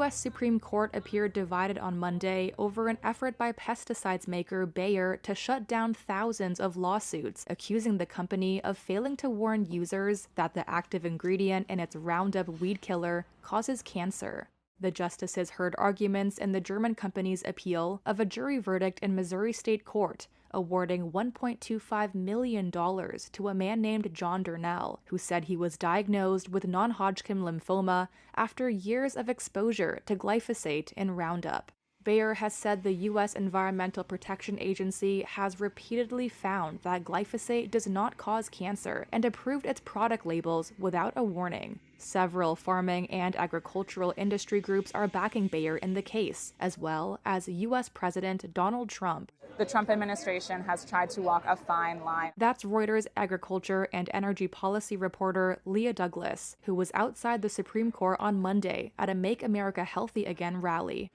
U.S. Supreme Court appeared divided on Monday over an effort by pesticides maker Bayer to shut down thousands of lawsuits accusing the company of failing to warn users that the active ingredient in its Roundup weed killer causes cancer. The justices heard arguments in the German company's appeal of a jury verdict in Missouri State Court, awarding $1.25 million to a man named John Durnell, who said he was diagnosed with non-Hodgkin lymphoma after years of exposure to glyphosate in Roundup. Bayer has said the U.S. Environmental Protection Agency has repeatedly found that glyphosate does not cause cancer and approved its product labels without a warning. Several farming and agricultural industry groups are backing Bayer in the case, as well as U.S. President Donald Trump. The Trump administration has tried to walk a fine line. That's Reuters agriculture and energy policy reporter Leah Douglas, who was outside the Supreme Court on Monday at a Make America Healthy Again rally.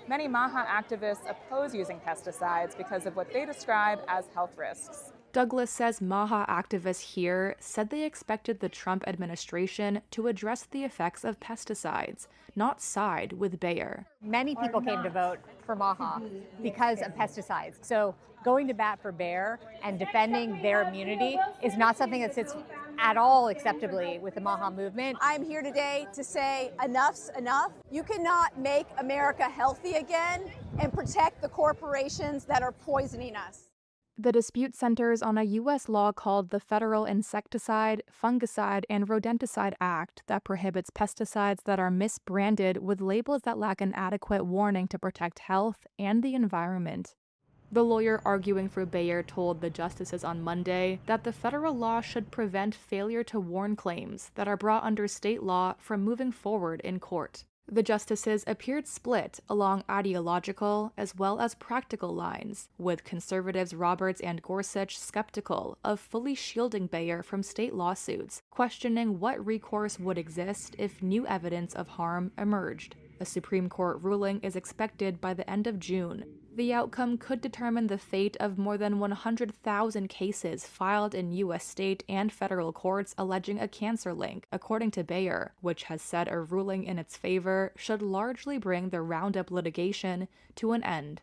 Many MAHA activists oppose using pesticides because of what they describe as health risks. Douglas says MAHA activists here said they expected the Trump administration to address the effects of pesticides, not side with Bayer. Many people came to vote for MAHA because of pesticides. So going to bat for Bayer and defending their immunity is not something that sits at all acceptably with the MAHA movement. I'm here today to say enough's enough. You cannot make America healthy again and protect the corporations that are poisoning us. The dispute centers on a U.S. law called the Federal Insecticide, Fungicide, and Rodenticide Act that prohibits pesticides that are misbranded with labels that lack an adequate warning to protect health and the environment. The lawyer arguing for Bayer told the justices on Monday that the federal law should prevent failure to warn claims that are brought under state law from moving forward in court. The justices appeared split along ideological as well as practical lines, with conservatives Roberts and Gorsuch skeptical of fully shielding Bayer from state lawsuits, questioning what recourse would exist if new evidence of harm emerged. A Supreme Court ruling is expected by the end of June. The outcome could determine the fate of more than 100,000 cases filed in U.S. state and federal courts alleging a cancer link, according to Bayer, which has said a ruling in its favor should largely bring the Roundup litigation to an end.